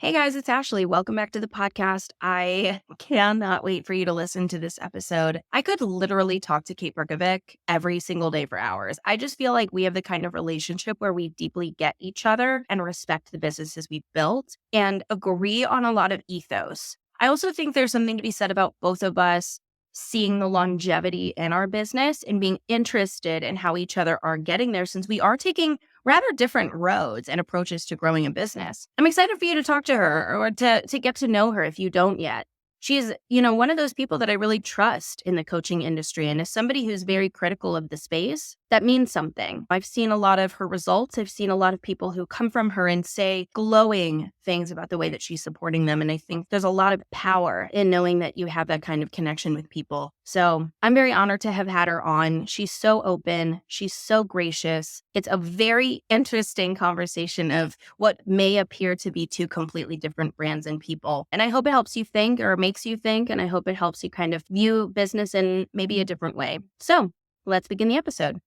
Hey guys, it's Ashley. Welcome back to the podcast. I cannot wait for you to listen to this episode. I could literally talk to Kate Perkovic every single day for hours. I just feel like we have the kind of relationship where we deeply get each other and respect the businesses we've built and agree on a lot of ethos. I also think there's something to be said about both of us seeing the longevity in our business and being interested in how each other are getting there since we are taking rather different roads and approaches to growing a business. I'm excited for you to talk to her or to get to know her if you don't yet. She's, one of those people that I really trust in the coaching industry. And as somebody who's very critical of the space, that means something. I've seen a lot of her results. I've seen a lot of people who come from her and say glowing things about the way that she's supporting them. And I think there's a lot of power in knowing that you have that kind of connection with people. So I'm very honored to have had her on. She's so open. She's so gracious. It's a very interesting conversation of what may appear to be two completely different brands and people. And I hope it helps you think or makes you think. And I hope it helps you kind of view business in maybe a different way. So let's begin the episode.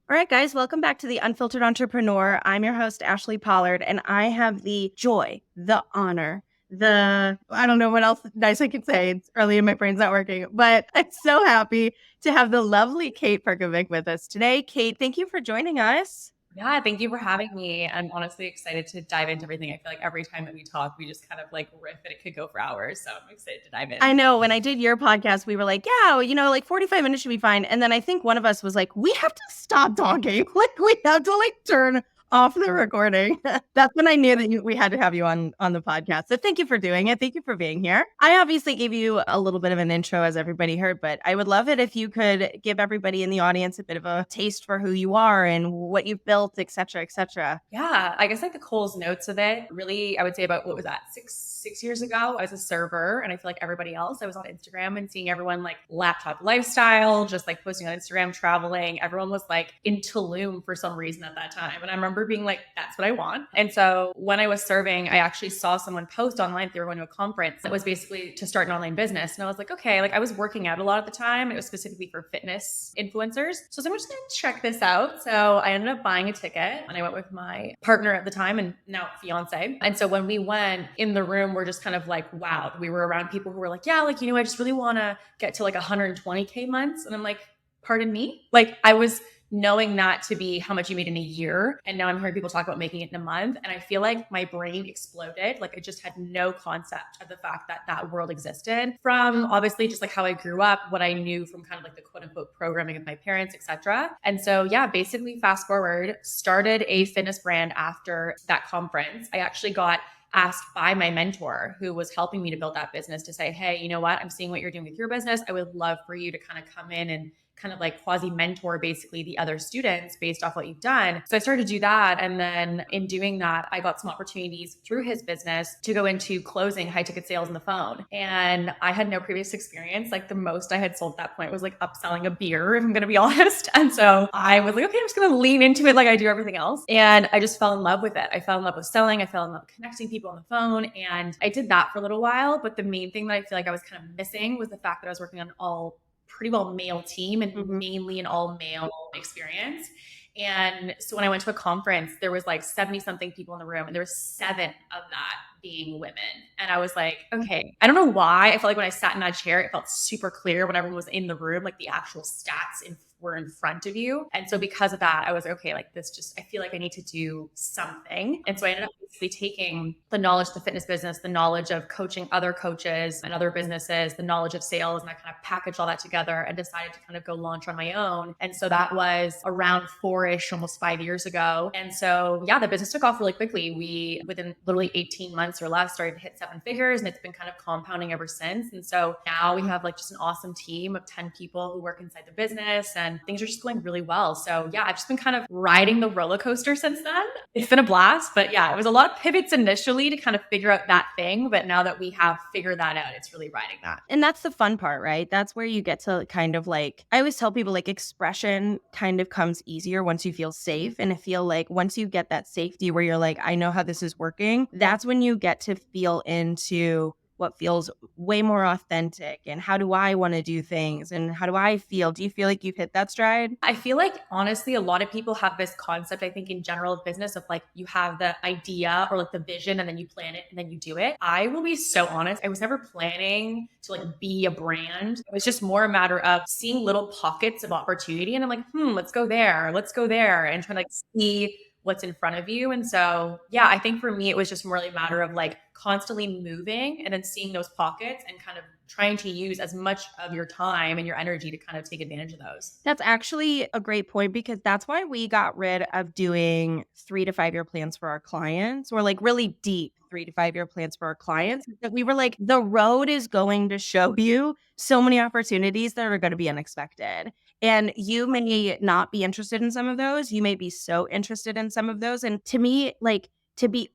All right, guys, welcome back to the Unfiltered Entrepreneur. I'm your host, Ashley Pollard, and I have the joy, the honor, I don't know what else nice I could say. It's early and my brain's not working, but I'm so happy to have the lovely Kate Perkovic with us today. Kate, thank you for joining us. Yeah, thank you for having me. I'm honestly excited to dive into everything. I feel like every time that we talk, we just kind of like riff and it could go for hours. So I'm excited to dive in. I know when I did your podcast, we were like, yeah, like 45 minutes should be fine. And then I think one of us was like, we have to stop talking. Like we have to turn off the recording. That's when I knew that we had to have you on the podcast. So thank you for doing it. Thank you for being here. I obviously gave you a little bit of an intro as everybody heard, but I would love it if you could give everybody in the audience a bit of a taste for who you are and what you've built, et cetera, et cetera. Yeah, I guess like the Cole's notes of it, really, I would say about, what was that, six years ago, I was a server and I feel like everybody else, I was on Instagram and seeing everyone like laptop lifestyle, just like posting on Instagram, traveling. Everyone was like in Tulum for some reason at that time. And I remember being like, that's what I want. And so when I was serving, I actually saw someone post online, they were going to a conference that was basically to start an online business. And I was like, okay, like I was working out a lot at the time. It was specifically for fitness influencers. So I'm just going to check this out. So I ended up buying a ticket and I went with my partner at the time and now fiance. And so when we went in the room, we're just kind of like, wow, we were around people who were like, yeah, like, I just really want to get to like 120K months. And I'm like, pardon me? Like I was knowing that to be how much you made in a year. And now I'm hearing people talk about making it in a month. And I feel like my brain exploded. Like I just had no concept of the fact that that world existed from obviously just like how I grew up, what I knew from kind of like the quote unquote programming of my parents, etc. And so yeah, basically fast forward, started a fitness brand after that conference. I actually got asked by my mentor who was helping me to build that business to say, hey, you know what? I'm seeing what you're doing with your business. I would love for you to kind of come in and kind of like quasi mentor basically the other students based off what you've done. So I started to do that. And then in doing that, I got some opportunities through his business to go into closing high ticket sales on the phone. And I had no previous experience. Like the most I had sold at that point was like upselling a beer, if I'm going to be honest. And so I was like, okay, I'm just going to lean into it like I do everything else. And I just fell in love with it. I fell in love with selling. I fell in love with connecting people on the phone. And I did that for a little while. But the main thing that I feel like I was kind of missing was the fact that I was working on all pretty well male team and mainly an all male experience. And so when I went to a conference, there was like 70 something people in the room and there was 7 of that being women. And I was like, okay, I don't know why. I felt like when I sat in that chair, it felt super clear when everyone was in the room, like the actual stats were in front of you. And so because of that, I was like, okay, like this just, I feel like I need to do something. And so I ended up basically taking the knowledge of the fitness business, the knowledge of coaching other coaches and other businesses, the knowledge of sales, and I kind of packaged all that together and decided to kind of go launch on my own. And so that was around 4-ish, almost 5 years ago. And so yeah, the business took off really quickly. We, within literally 18 months or less, started to hit 7 figures and it's been kind of compounding ever since. And so now we have like just an awesome team of 10 people who work inside the business and things are just going really well. So yeah, I've just been kind of riding the roller coaster since then. It's been a blast, but yeah, it was a lot of pivots initially to kind of figure out that thing. But now that we have figured that out, it's really riding that. And that's the fun part, right? That's where you get to kind of like, I always tell people like expression kind of comes easier once you feel safe. And I feel like once you get that safety where you're like, I know how this is working, that's when you get to feel into what feels way more authentic, and how do I want to do things, and how do I feel? Do you feel like you've hit that stride? I feel like honestly, a lot of people have this concept, I think, in general of business of like you have the idea or like the vision and then you plan it and then you do it. I will be so honest. I was never planning to like be a brand. It was just more a matter of seeing little pockets of opportunity. And I'm like, let's go there. Let's go there and trying to like see what's in front of you. And so, yeah, I think for me, it was just more a matter of like constantly moving and then seeing those pockets and kind of trying to use as much of your time and your energy to kind of take advantage of those. That's actually a great point, because that's why we got rid of doing 3 to 5 year plans for our clients, or like really deep 3 to 5 year plans for our clients. That we were like, the road is going to show you so many opportunities that are going to be unexpected. And you may not be interested in some of those. You may be so interested in some of those. And to me, like, to be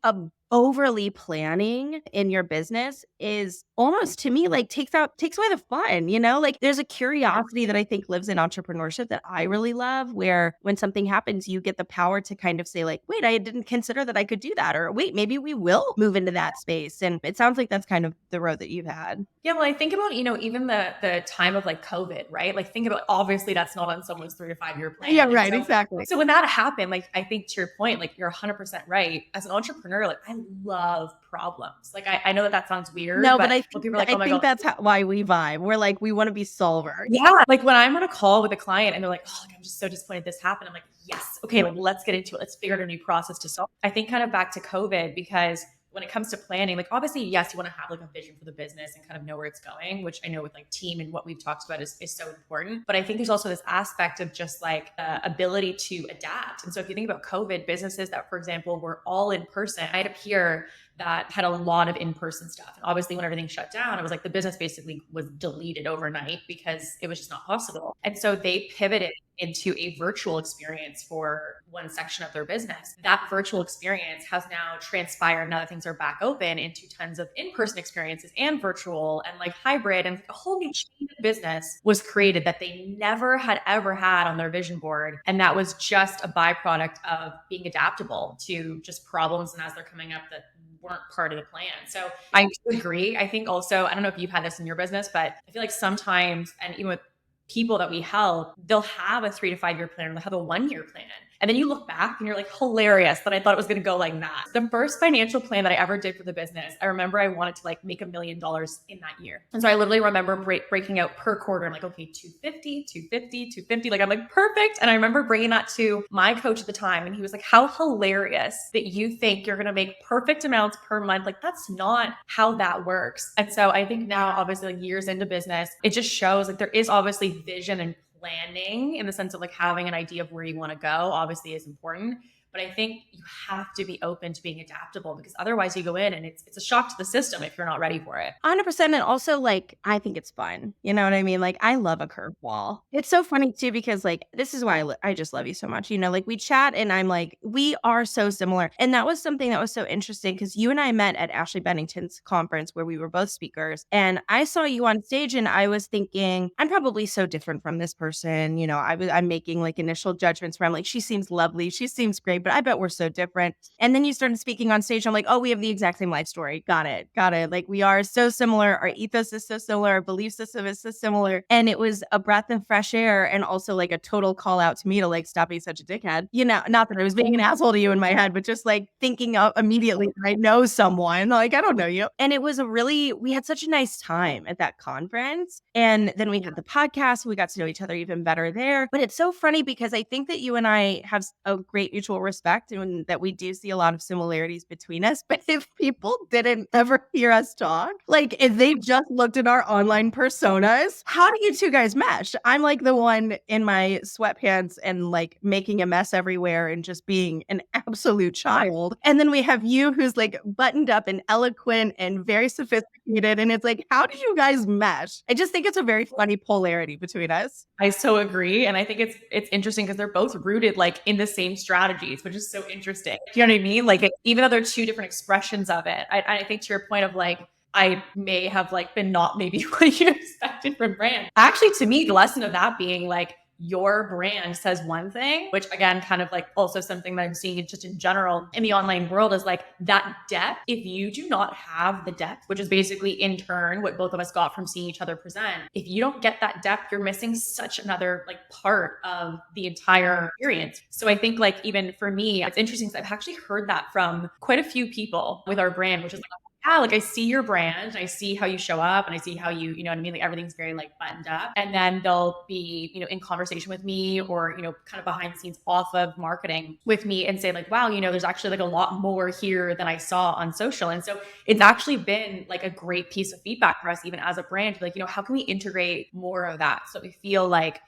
overly planning in your business is almost, to me, like takes away the fun, like there's a curiosity that I think lives in entrepreneurship that I really love, where when something happens, you get the power to kind of say like, wait, I didn't consider that I could do that, or wait, maybe we will move into that space. And it sounds like that's kind of the road that you've had. Yeah, well, I think about, even the time of like COVID, right? Like think about, obviously that's not on someone's 3 to 5 year plan. Yeah, right, exactly. So when that happened, like I think to your point, like you're 100% right. As an entrepreneur, like I love problems. Like I know that sounds weird. No, but I when people are like, I oh my think God. that's why we vibe. We're like, we want to be solver. Yeah. Like when I'm on a call with a client and they're like, oh, like, I'm just so disappointed this happened. I'm like, yes. Okay. Like let's get into it. Let's figure out a new process to solve. I think kind of back to COVID, because when it comes to planning, like obviously, yes, you want to have like a vision for the business and kind of know where it's going, which I know with like team and what we've talked about is so important. But I think there's also this aspect of just like ability to adapt. And so if you think about COVID, businesses that, for example, were all in person, I had a peer that had a lot of in-person stuff. And obviously when everything shut down, it was like the business basically was deleted overnight because it was just not possible. And so they pivoted into a virtual experience for one section of their business. That virtual experience has now transpired, now that things are back open, into tons of in-person experiences and virtual and like hybrid, and a whole new chain of business was created that they never had ever had on their vision board. And that was just a byproduct of being adaptable to just problems and as they're coming up that weren't part of the plan. So I agree. I think also, I don't know if you've had this in your business, but I feel like sometimes, and even with people that we help, they'll have a 3 to 5 year plan, or they'll have a 1 year plan. And then you look back and you're like, hilarious that I thought it was going to go like that. The first financial plan that I ever did for the business, I remember I wanted to like make $1 million in that year. And so I literally remember breaking out per quarter. I'm like, okay, 250, 250, 250. Like I'm like, perfect. And I remember bringing that to my coach at the time. And he was like, how hilarious that you think you're going to make perfect amounts per month. Like that's not how that works. And so I think now, obviously like years into business, it just shows like there is obviously vision and planning in the sense of like having an idea of where you want to go obviously is important. But I think you have to be open to being adaptable, because otherwise you go in and it's a shock to the system if you're not ready for it. 100%. And also, like, I think it's fun. You know what I mean? Like, I love a curveball. It's so funny too, because like, this is why I just love you so much. Like we chat and I'm like, we are so similar. And that was something that was so interesting, because you and I met at Ashley Bennington's conference where we were both speakers. And I saw you on stage and I was thinking, I'm probably so different from this person. I'm making like initial judgments where I'm like, she seems lovely. She seems great, but I bet we're so different. And then you started speaking on stage. I'm like, oh, we have the exact same life story. Got it. Like we are so similar. Our ethos is so similar. Our belief system is so similar. And it was a breath of fresh air, and also like a total call out to me to like stop being such a dickhead. Not that I was being an asshole to you in my head, but just like thinking of immediately, I know someone, like I don't know you. And it was we had such a nice time at that conference. And then we had the podcast. We got to know each other even better there. But it's so funny because I think that you and I have a great mutual respect, and that we do see a lot of similarities between us. But if people didn't ever hear us talk, like if they just looked at our online personas, how do you two guys mesh? I'm like the one in my sweatpants and like making a mess everywhere and just being an absolute child. And then we have you who's like buttoned up and eloquent and very sophisticated. And it's like, how did you guys mesh? I just think it's a very funny polarity between us. I so agree. And I think it's interesting because they're both rooted like in the same strategies, which is so interesting. You know what I mean? Like even though they're two different expressions of it, I think to your point of like, I may have like been not maybe what you expected from brand. Actually, to me, the lesson of that being like, your brand says one thing, which again, kind of like also something that I'm seeing just in general in the online world is like that depth. If you do not have the depth, which is basically in turn what both of us got from seeing each other present, if you don't get that depth, you're missing such another like part of the entire experience. So I think like even for me, it's interesting because I've actually heard that from quite a few people with our brand, which is like, yeah, like I see your brand, I see how you show up, and I see how you know what I mean? Like everything's very like buttoned up. And then they'll be, in conversation with me or, kind of behind the scenes off of marketing with me and say like, wow, there's actually like a lot more here than I saw on social. And so it's actually been like a great piece of feedback for us, even as a brand, like, how can we integrate more of that? So we feel like,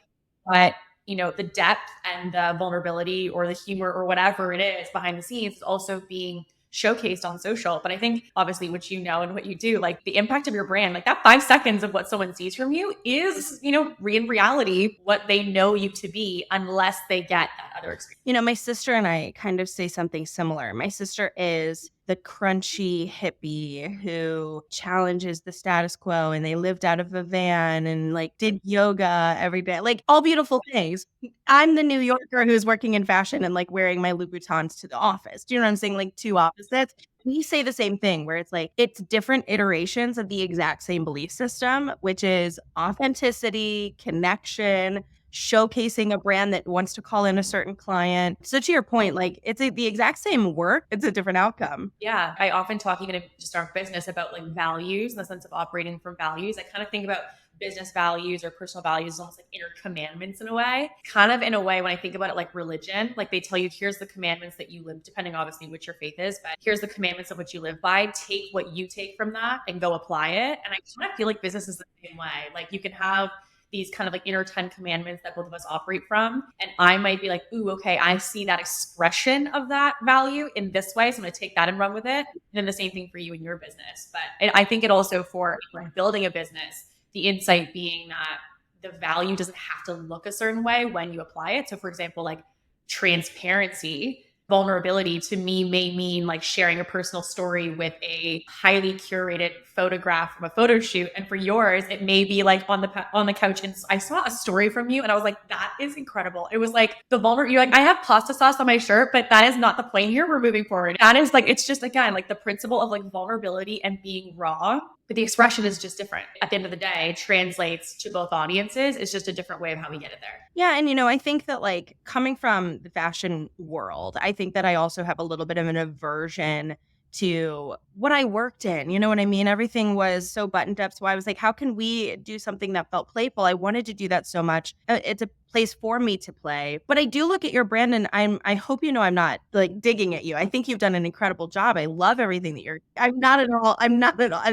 but the depth and the vulnerability or the humor or whatever it is behind the scenes is also being showcased on social. But I think obviously what and what you do, like the impact of your brand, like that 5 seconds of what someone sees from you is, in reality, what they know you to be unless they get that other experience. My sister and I kind of say something similar. My sister is the crunchy hippie who challenges the status quo, and they lived out of a van and like did yoga every day, like all beautiful things. I'm the New Yorker who's working in fashion and like wearing my Louboutins to the office. Do you know what I'm saying? Like two opposites. We say the same thing where it's like, it's different iterations of the exact same belief system, which is authenticity, connection, showcasing a brand that wants to call in a certain client. So to your point, like it's the exact same work, it's a different outcome. Yeah. I often talk even in just our business about like values in the sense of operating from values. I kind of think about business values or personal values, almost like inner commandments in a way. Kind of in a way, when I think about it like religion, like they tell you, here's the commandments that you live, depending obviously which your faith is, but here's the commandments of what you live by. Take what you take from that and go apply it. And I kind of feel like business is the same way. Like you can have these kind of like inner 10 commandments that both of us operate from. And I might be like, ooh, okay, I see that expression of that value in this way. So I'm going to take that and run with it. And then the same thing for you in your business. But I think it also for building a business, the insight being that the value doesn't have to look a certain way when you apply it. So for example, like transparency, vulnerability to me may mean like sharing a personal story with a highly curated photograph from a photo shoot. And for yours, it may be like on the couch. And I saw a story from you and I was like, that is incredible. It was like you're like, I have pasta sauce on my shirt, but that is not the point here. We're moving forward. That is like, it's just again, like the principle of like vulnerability and being raw, but the expression is just different. At the end of the day, translates to both audiences. It's just a different way of how we get it there. Yeah. And, I think that like coming from the fashion world, I think that I also have a little bit of an aversion to what I worked in. You know what I mean? Everything was so buttoned up. So I was like, how can we do something that felt playful? I wanted to do that so much. It's a place for me to play. But I do look at your brand and I hope I'm not like digging at you. I think you've done an incredible job. I love everything that I'm not at all. And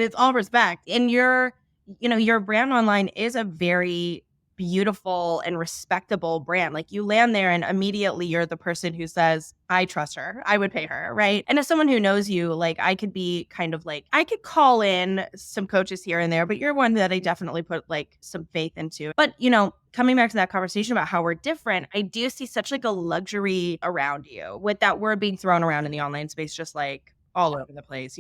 it's all respect. And your brand online is a very beautiful and respectable brand. Like you land there and immediately you're the person who says, I trust her. I would pay her. Right. And as someone who knows you, like I could be kind of like, I could call in some coaches here and there, but you're one that I definitely put like some faith into. But, coming back to that conversation about how we're different, I do see such like a luxury around you with that word being thrown around in the online space, just like all over the place.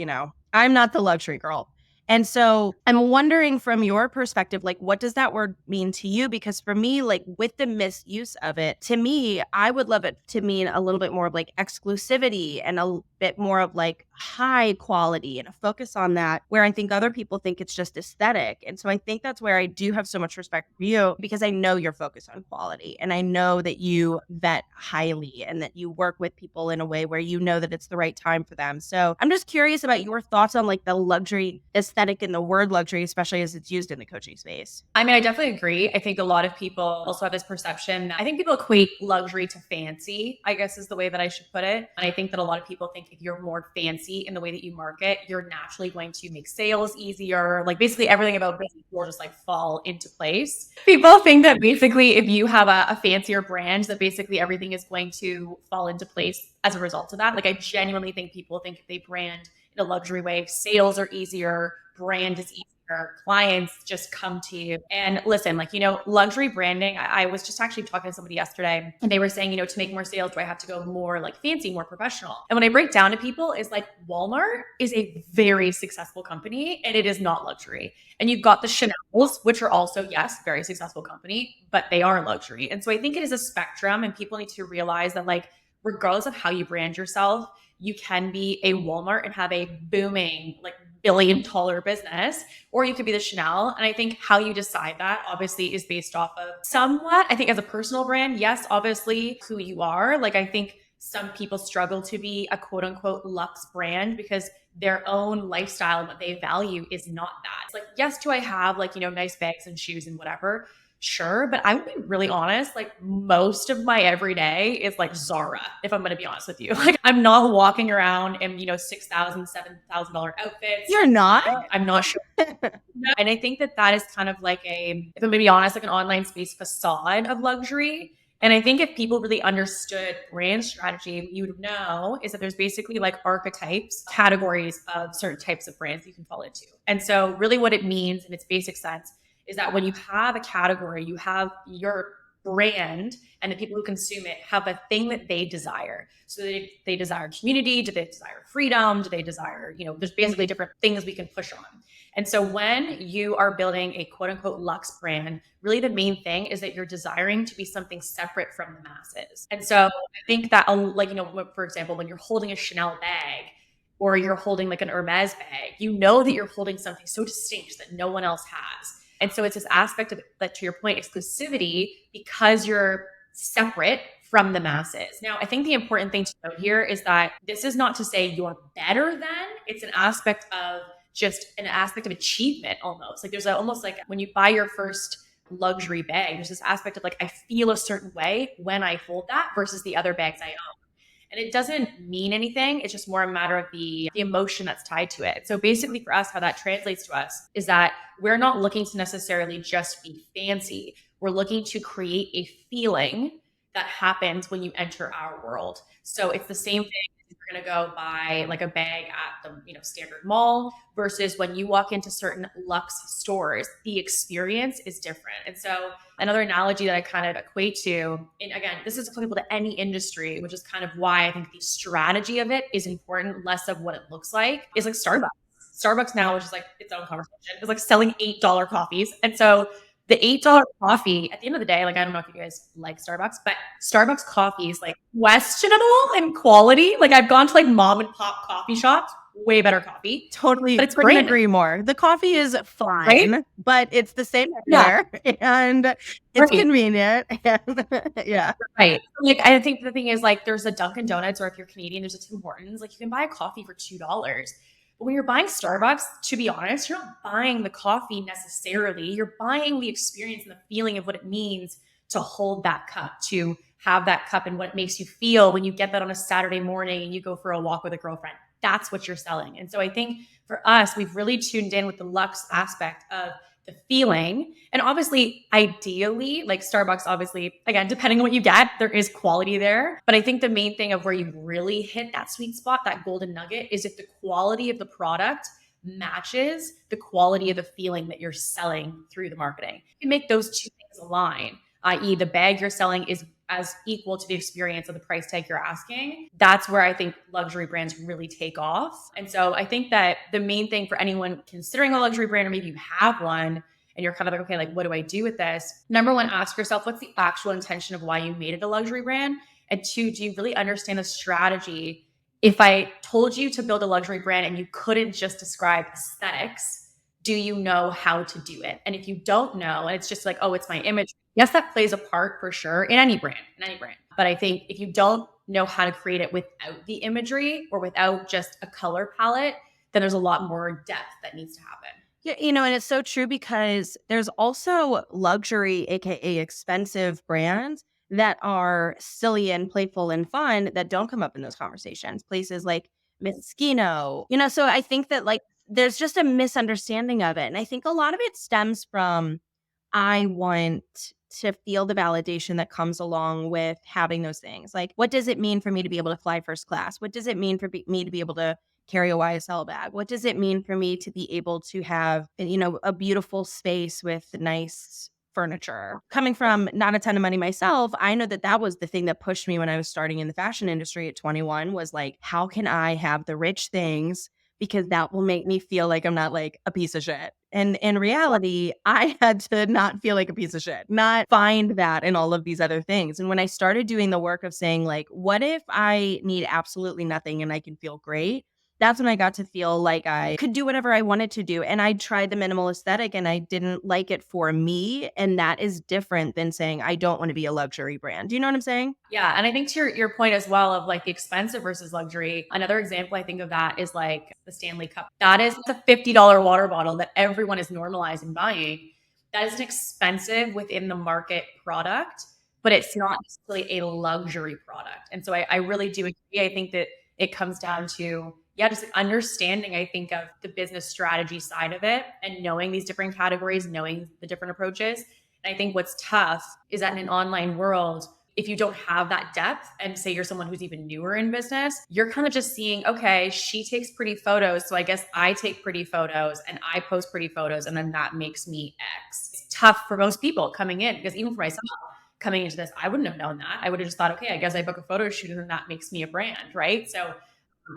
I'm not the luxury girl. And so I'm wondering from your perspective, like, what does that word mean to you? Because for me, like with the misuse of it, to me, I would love it to mean a little bit more of like exclusivity and a bit more of like high quality and a focus on that, where I think other people think it's just aesthetic. And so I think that's where I do have so much respect for you, because I know you're focused on quality and I know that you vet highly and that you work with people in a way where you know that it's the right time for them. So I'm just curious about your thoughts on like the luxury aesthetic and the word luxury, especially as it's used in the coaching space. I mean, I definitely agree. I think a lot of people also have this perception. I think people equate luxury to fancy, I guess is the way that I should put it. And I think that a lot of people think if you're more fancy in the way that you market, you're naturally going to make sales easier. Like basically everything about business will just like fall into place. People think that basically if you have a fancier brand, that basically everything is going to fall into place as a result of that. Like I genuinely think people think if they brand in a luxury way, sales are easier, brand is easier. where clients just come to you and listen, like, luxury branding. I was just actually talking to somebody yesterday and they were saying, to make more sales, do I have to go more like fancy, more professional? And when I break down to people is like Walmart is a very successful company and it is not luxury. And you've got the Chanel's, which are also, yes, very successful company, but they are luxury. And so I think it is a spectrum and people need to realize that like, regardless of how you brand yourself, you can be a Walmart and have a booming, like $1 billion business, or you could be the Chanel. And I think how you decide that obviously is based off of somewhat, I think as a personal brand, yes, obviously who you are. Like I think some people struggle to be a quote unquote luxe brand because their own lifestyle and what they value is not that. It's like, yes, do I have like, nice bags and shoes and whatever? Sure. But I would be really honest, like most of my everyday is like Zara, if I'm going to be honest with you. Like I'm not walking around in, $6,000, $7,000 outfits. You're not? I'm not sure. And I think that is kind of like if I'm going to be honest, like an online space facade of luxury. And I think if people really understood brand strategy, what you would know is that there's basically like archetypes, categories of certain types of brands you can fall into. And so really what it means in its basic sense is that when you have a category, you have your brand and the people who consume it have a thing that they desire. So they desire community, do they desire freedom, do they desire, there's basically different things we can push on. And so when you are building a quote unquote luxe brand, really the main thing is that you're desiring to be something separate from the masses. And so I think that like, for example, when you're holding a Chanel bag, or you're holding like an Hermes bag, you know that you're holding something so distinct that no one else has. And so it's this aspect of that, to your point, exclusivity, because you're separate from the masses. Now, I think the important thing to note here is that this is not to say you're better than, it's an aspect of achievement almost. Like there's almost like when you buy your first luxury bag, there's this aspect of like, I feel a certain way when I hold that versus the other bags I own. And it doesn't mean anything. It's just more a matter of the emotion that's tied to it. So basically for us, how that translates to us is that we're not looking to necessarily just be fancy. We're looking to create a feeling that happens when you enter our world. So it's the same thing. You're going to go buy like a bag at the standard mall versus when you walk into certain luxe stores, the experience is different. And so another analogy that I kind of equate to, and again, this is applicable to any industry, which is kind of why I think the strategy of it is important, less of what it looks like, is like Starbucks. Starbucks now, which is like its own conversation, is like selling $8 coffees. And so the $8 coffee, at the end of the day, like I don't know if you guys like Starbucks, but Starbucks coffee is like questionable in quality. Like I've gone to like mom and pop coffee shops, way better coffee. Totally, but it's couldn't agree more. The coffee is fine, right? But it's the same everywhere, and it's convenient. Yeah, right. Like I think the thing is like there's a Dunkin' Donuts, or if you're Canadian, there's a Tim Hortons. Like you can buy a coffee for $2. But when you're buying Starbucks, to be honest, you're not buying the coffee necessarily. You're buying the experience and the feeling of what it means to hold that cup, to have that cup and what it makes you feel when you get that on a Saturday morning and you go for a walk with a girlfriend. That's what you're selling. And so I think for us, we've really tuned in with the luxe aspect of the feeling. And obviously, ideally, like Starbucks, obviously, again, depending on what you get, there is quality there. But I think the main thing of where you really hit that sweet spot, that golden nugget, is if the quality of the product matches the quality of the feeling that you're selling through the marketing. You can make those two things align, i.e. the bag you're selling is as equal to the experience of the price tag you're asking. That's where I think luxury brands really take off. And so I think that the main thing for anyone considering a luxury brand, or maybe you have one and you're kind of like, okay, like what do I do with this? Number one, ask yourself, what's the actual intention of why you made it a luxury brand? And two, do you really understand the strategy? If I told you to build a luxury brand and you couldn't just describe aesthetics, do you know how to do it? And if you don't know, and it's just like, oh, it's my image. Yes, that plays a part for sure in any brand. But I think if you don't know how to create it without the imagery or without just a color palette, then there's a lot more depth that needs to happen. Yeah, and it's so true because there's also luxury, aka expensive brands that are silly and playful and fun that don't come up in those conversations. Places like Moschino, so I think that like there's just a misunderstanding of it. And I think a lot of it stems from, I want to feel the validation that comes along with having those things. Like, what does it mean for me to be able to fly first class? What does it mean for me to be able to carry a YSL bag? What does it mean for me to be able to have, a beautiful space with nice furniture? Coming from not a ton of money myself, I know that that was the thing that pushed me when I was starting in the fashion industry at 21 was like, how can I have the rich things? Because that will make me feel like I'm not like a piece of shit. And in reality, I had to not feel like a piece of shit, not find that in all of these other things. And when I started doing the work of saying, like, what if I need absolutely nothing and I can feel great? That's when I got to feel like I could do whatever I wanted to do. And I tried the minimal aesthetic and I didn't like it for me. And that is different than saying, I don't want to be a luxury brand. Do you know what I'm saying? Yeah. And I think to your point as well of like the expensive versus luxury, another example I think of that is like the Stanley Cup. That is the $50 water bottle that everyone is normalizing buying. That is an expensive within the market product, but it's not necessarily a luxury product. And so I really do agree. I think that it comes down to, yeah, just understanding, I think, of the business strategy side of it and knowing these different categories, knowing the different approaches. And I think what's tough is that in an online world, if you don't have that depth and say you're someone who's even newer in business, you're kind of just seeing, okay, she takes pretty photos. So I guess I take pretty photos and I post pretty photos. And then that makes me X. It's tough for most people coming in because even for myself, coming into this, I wouldn't have known that. I would have just thought, okay, I guess I book a photo shoot and then that makes me a brand, right? So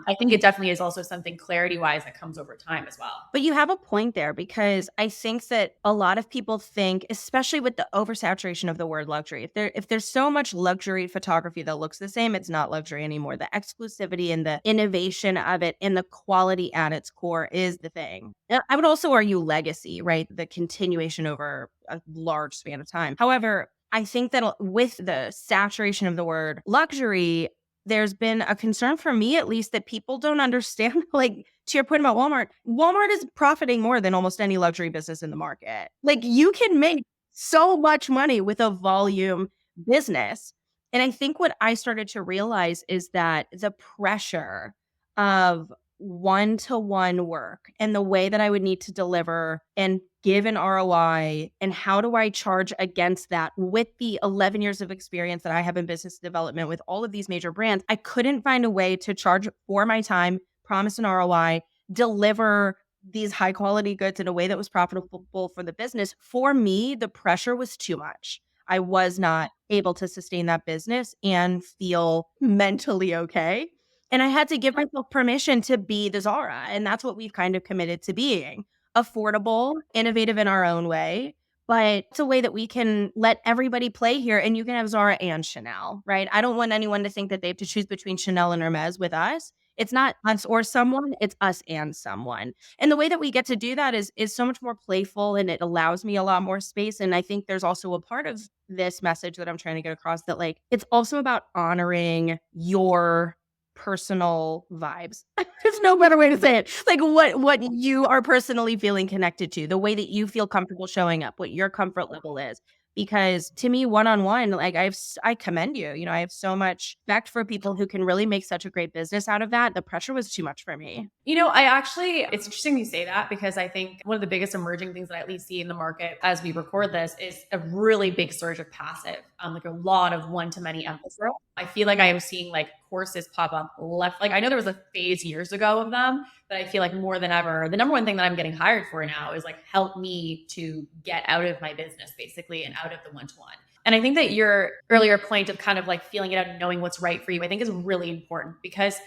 I think it definitely is also something clarity wise that comes over time as well. But you have a point there because I think that a lot of people think, especially with the oversaturation of the word luxury, if there's so much luxury photography that looks the same, it's not luxury anymore. The exclusivity and the innovation of it and the quality at its core is the thing. I would also argue legacy, right? The continuation over a large span of time. However, I think that with the saturation of the word luxury, there's been a concern for me, at least, that people don't understand, like, to your point about Walmart is profiting more than almost any luxury business in the market. Like, you can make so much money with a volume business. And I think what I started to realize is that the pressure of one-to-one work and the way that I would need to deliver and give an ROI and how do I charge against that with the 11 years of experience that I have in business development with all of these major brands, I couldn't find a way to charge for my time, promise an ROI, deliver these high quality goods in a way that was profitable for the business. For me, the pressure was too much. I was not able to sustain that business and feel mentally okay. And I had to give myself permission to be the Zara. And that's what we've kind of committed to being affordable, innovative in our own way. But it's a way that we can let everybody play here and you can have Zara and Chanel, right? I don't want anyone to think that they have to choose between Chanel and Hermes with us. It's not us or someone, it's us and someone. And the way that we get to do that is so much more playful and it allows me a lot more space. And I think there's also a part of this message that I'm trying to get across that like it's also about honoring your personal vibes. There's no better way to say it. Like what you are personally feeling connected to, the way that you feel comfortable showing up, what your comfort level is. Because to me, one-on-one, like I commend you. I have so much respect for people who can really make such a great business out of that. The pressure was too much for me. It's interesting you say that because I think one of the biggest emerging things that I at least see in the market as we record this is a really big surge of passive, like a lot of one-to-many emphasis. I feel like I am seeing like courses pop up left. Like I know there was a phase years ago of them, but I feel like more than ever, the number one thing that I'm getting hired for now is like help me to get out of my business basically and out of the one-to-one. And I think that your earlier point of kind of like feeling it out and knowing what's right for you, I think is really important because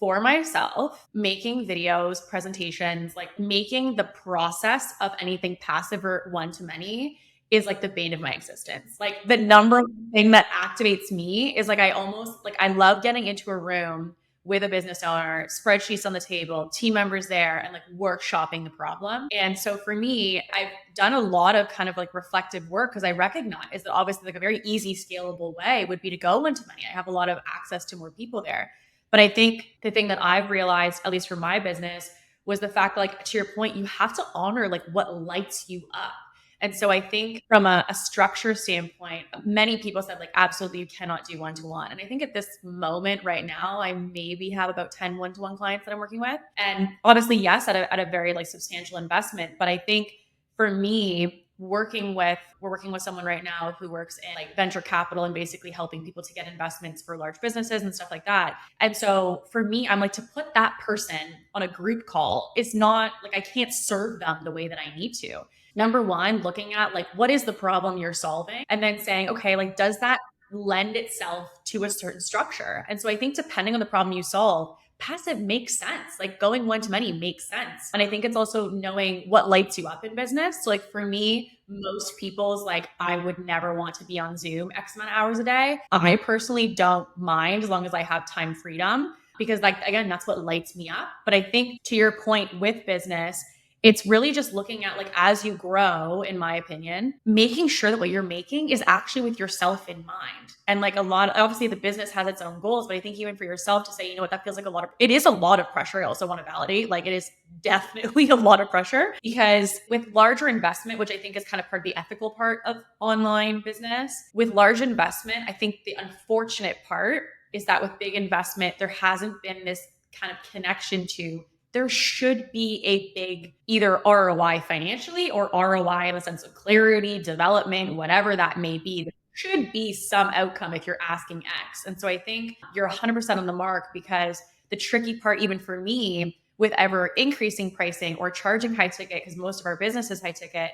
for myself, making videos, presentations, like making the process of anything passive or one-to-many is like the bane of my existence. Like the number one thing that activates me is like I love getting into a room with a business owner, spreadsheets on the table, team members there, and like workshopping the problem. And so for me, I've done a lot of kind of like reflective work because I recognize that obviously like a very easy, scalable way would be to go into money. I have a lot of access to more people there. But I think the thing that I've realized, at least for my business, was the fact that, like, to your point, you have to honor like what lights you up. And so I think from a structure standpoint, many people said like, absolutely, you cannot do one-to-one. And I think at this moment right now, I maybe have about 10 one-to-one clients that I'm working with. And honestly, yes, at a very like substantial investment. But I think for me, we're working with someone right now who works in like venture capital and basically helping people to get investments for large businesses and stuff like that. And so for me, I'm like, to put that person on a group call is not like, I can't serve them the way that I need to. Number one, looking at like, what is the problem you're solving? And then saying, okay, like, does that lend itself to a certain structure? And so I think depending on the problem you solve, passive makes sense. Like going one to many makes sense. And I think it's also knowing what lights you up in business. So like for me, most people's like, I would never want to be on Zoom X amount of hours a day. I personally don't mind as long as I have time freedom, because like, again, that's what lights me up. But I think to your point with business, it's really just looking at like, as you grow, in my opinion, making sure that what you're making is actually with yourself in mind. And like obviously the business has its own goals, but I think even for yourself to say, you know what, that feels like it is a lot of pressure. I also want to validate, like it is definitely a lot of pressure, because with larger investment, which I think is kind of part of the ethical part of online business, with large investment, I think the unfortunate part is that with big investment, there hasn't been this kind of connection to, there should be a big either ROI financially or ROI in the sense of clarity, development, whatever that may be. There should be some outcome if you're asking X. And so I think you're 100% on the mark, because the tricky part, even for me, with ever increasing pricing or charging high ticket, because most of our business is high ticket,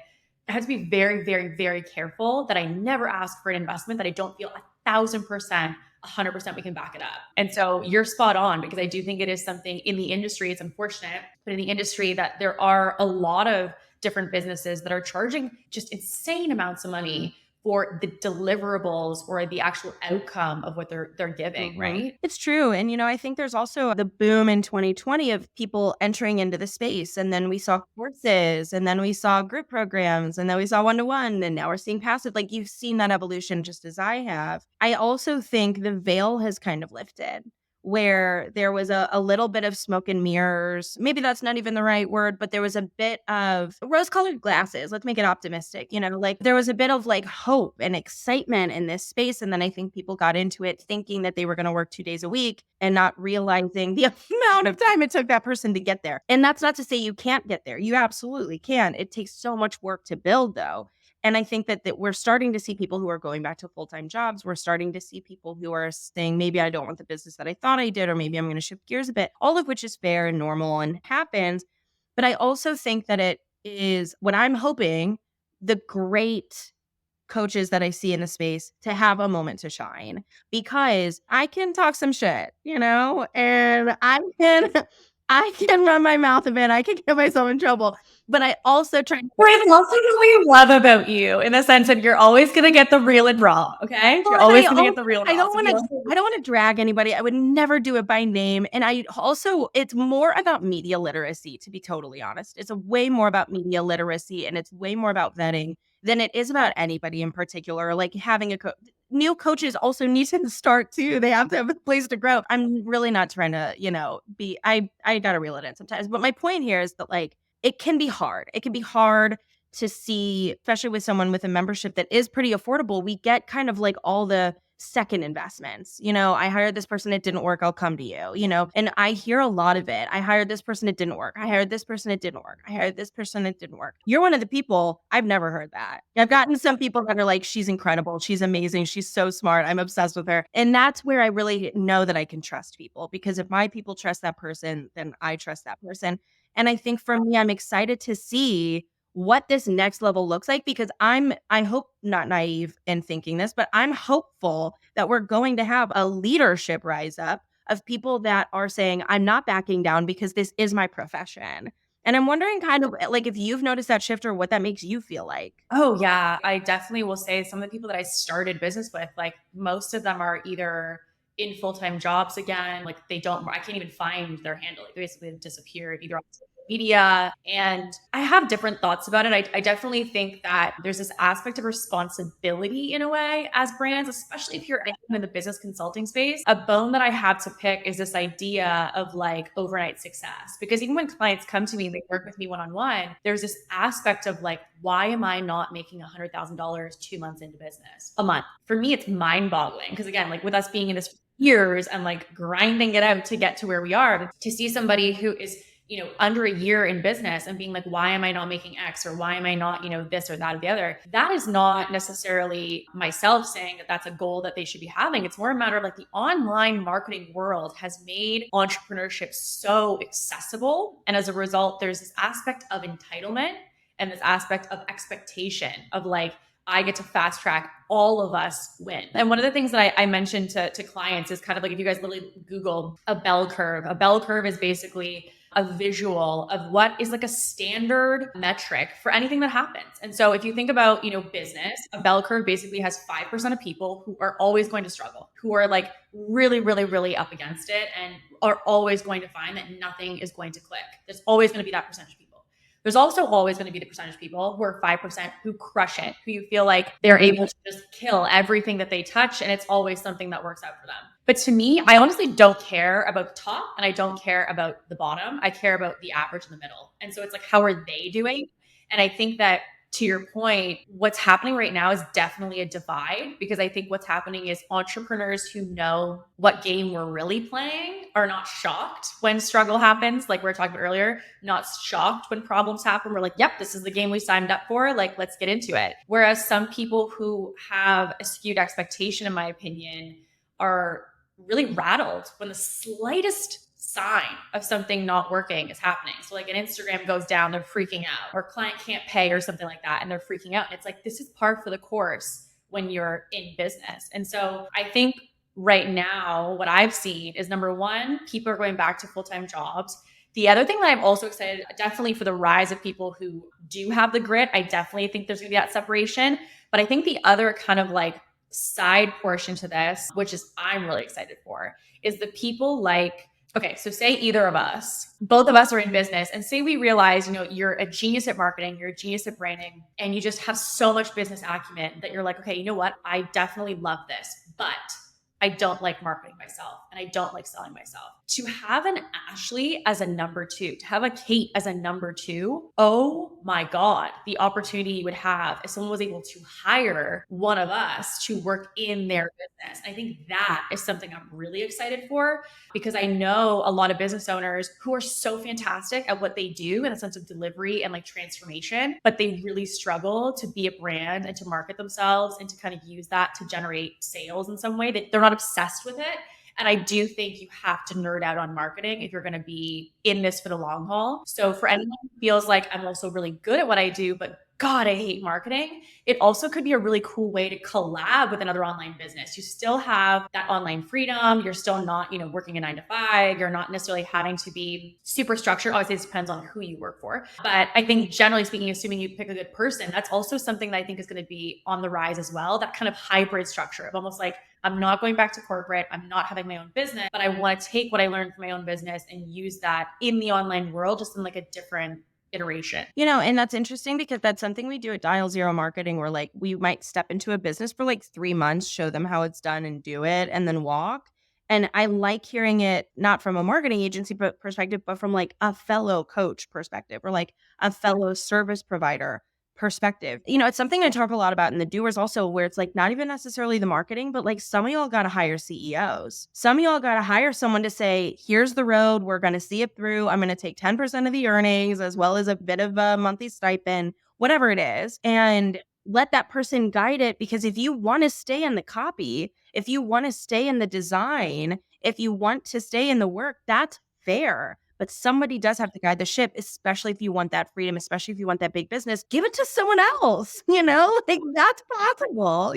I have to be very, very, very careful that I never ask for an investment that I don't feel 1,000%, 100% we can back it up. And so you're spot on, because I do think it is something in the industry, it's unfortunate, but in the industry that there are a lot of different businesses that are charging just insane amounts of money for the deliverables or the actual outcome of what they're giving, right? It's true. And, I think there's also the boom in 2020 of people entering into the space. And then we saw courses, and then we saw group programs, and then we saw one-to-one, and now we're seeing passive. Like you've seen that evolution just as I have. I also think the veil has kind of lifted, where there was a little bit of smoke and mirrors. Maybe that's not even the right word, but there was a bit of rose-colored glasses. Let's make it optimistic. Like there was a bit of like hope and excitement in this space. And then I think people got into it thinking that they were going to work 2 days a week and not realizing the amount of time it took that person to get there. And that's not to say you can't get there. You absolutely can. It takes so much work to build, though. And I think that we're starting to see people who are going back to full-time jobs. We're starting to see people who are saying, maybe I don't want the business that I thought I did, or maybe I'm going to shift gears a bit, all of which is fair and normal and happens. But I also think that it is what I'm hoping the great coaches that I see in the space to have a moment to shine, because I can talk some shit, and I can run my mouth a bit. I can get myself in trouble, but I also try. Right, that's also what we love about you, in the sense that you're always going to get the real and raw. Okay, you're always going to get the real and raw. I don't want to drag anybody. I would never do it by name. And it's more about media literacy, to be totally honest. It's way more about media literacy, and it's way more about vetting than it is about anybody in particular. Like having new coaches also need to start too. They have to have a place to grow. I'm really not trying to, I got to reel it in sometimes. But my point here is that like, it can be hard. It can be hard to see, especially with someone with a membership that is pretty affordable. We get kind of like all the second investments. I hired this person, it didn't work, I'll come to you, and I hear a lot of it. I hired this person, it didn't work. I hired this person, it didn't work. I hired this person, it didn't work. You're one of the people. I've never heard that. I've gotten some people that are like, she's incredible, she's amazing, she's so smart, I'm obsessed with her. And that's where I really know that I can trust people, because if my people trust that person, then I trust that person. And I think for me, I'm excited to see what this next level looks like, because I hope not naive in thinking this, but I'm hopeful that we're going to have a leadership rise up of people that are saying, I'm not backing down because this is my profession. And I'm wondering kind of like if you've noticed that shift or what that makes you feel like. Oh yeah, I definitely will say some of the people that I started business with, like most of them are either in full-time jobs again, like I can't even find their handle. Like they basically have disappeared either on social media. And I have different thoughts about it. I definitely think that there's this aspect of responsibility in a way as brands, especially if you're in the business consulting space. A bone that I have to pick is this idea of like overnight success. Because even when clients come to me, they work with me one-on-one, there's this aspect of like, why am I not making $100,000 2 months into business? A month. For me, it's mind-boggling. Because again, like with us being in this years and like grinding it out to get to where we are, to see somebody who is under a year in business and being like, why am I not making X, or why am I not, this or that or the other? That is not necessarily myself saying that that's a goal that they should be having. It's more a matter of like the online marketing world has made entrepreneurship so accessible. And as a result, there's this aspect of entitlement and this aspect of expectation of like, I get to fast track, all of us win. And one of the things that I mentioned to clients is kind of like, if you guys literally Google a bell curve is basically a visual of what is like a standard metric for anything that happens. And so if you think about, business, a bell curve basically has 5% of people who are always going to struggle, who are like really, really, really up against it and are always going to find that nothing is going to click. There's always going to be that percentage of people. There's also always going to be the percentage of people who are 5% who crush it, who you feel like they're able to just kill everything that they touch, and it's always something that works out for them. But to me, I honestly don't care about the top and I don't care about the bottom. I care about the average in the middle. And so it's like, how are they doing? And I think that, to your point, what's happening right now is definitely a divide, because I think what's happening is entrepreneurs who know what game we're really playing are not shocked when struggle happens. Like we were talking about earlier, not shocked when problems happen. We're like, yep, this is the game we signed up for. Like, let's get into it. Whereas some people who have a skewed expectation, in my opinion, are really rattled when the slightest sign of something not working is happening. So like an Instagram goes down, they're freaking out, or client can't pay or something like that, and they're freaking out. And it's like, this is par for the course when you're in business. And so I think right now, what I've seen is, number one, people are going back to full-time jobs. The other thing that I'm also excited, definitely for the rise of people who do have the grit, I definitely think there's gonna be that separation. But I think the other kind of like side portion to this, which is I'm really excited for, is the people like, okay, so say either of us, both of us are in business, and say we realize, you're a genius at marketing, you're a genius at branding, and you just have so much business acumen that you're like, okay, you know what? I definitely love this, but I don't like marketing myself and I don't like selling myself. To have an Ashley as a number two, to have a Kate as a number two, oh my God, the opportunity you would have if someone was able to hire one of us to work in their business. I think that is something I'm really excited for, because I know a lot of business owners who are so fantastic at what they do in a sense of delivery and like transformation, but they really struggle to be a brand and to market themselves and to kind of use that to generate sales in some way, that they're not obsessed with it. And I do think you have to nerd out on marketing if you're going to be in this for the long haul. So for anyone who feels like I'm also really good at what I do, but God, I hate marketing, it also could be a really cool way to collab with another online business. You still have that online freedom. You're still not, working a 9 to 5. You're not necessarily having to be super structured. Obviously, it depends on who you work for. But I think generally speaking, assuming you pick a good person, that's also something that I think is going to be on the rise as well. That kind of hybrid structure of almost like, I'm not going back to corporate, I'm not having my own business, but I want to take what I learned from my own business and use that in the online world, just in like a different iteration. And that's interesting, because that's something we do at Dial Zero Marketing, where like we might step into a business for like 3 months, show them how it's done and do it, and then walk. And I like hearing it not from a marketing agency perspective, but from like a fellow coach perspective, or like a fellow service provider perspective. It's something I talk a lot about in the doers also, where it's like not even necessarily the marketing, but like some of y'all got to hire CEOs. Some of y'all got to hire someone to say, here's the road. We're going to see it through. I'm going to take 10% of the earnings as well as a bit of a monthly stipend, whatever it is, and let that person guide it. Because if you want to stay in the copy, if you want to stay in the design, if you want to stay in the work, that's fair. But somebody does have to guide the ship, especially if you want that freedom, especially if you want that big business. Give it to someone else, like that's possible.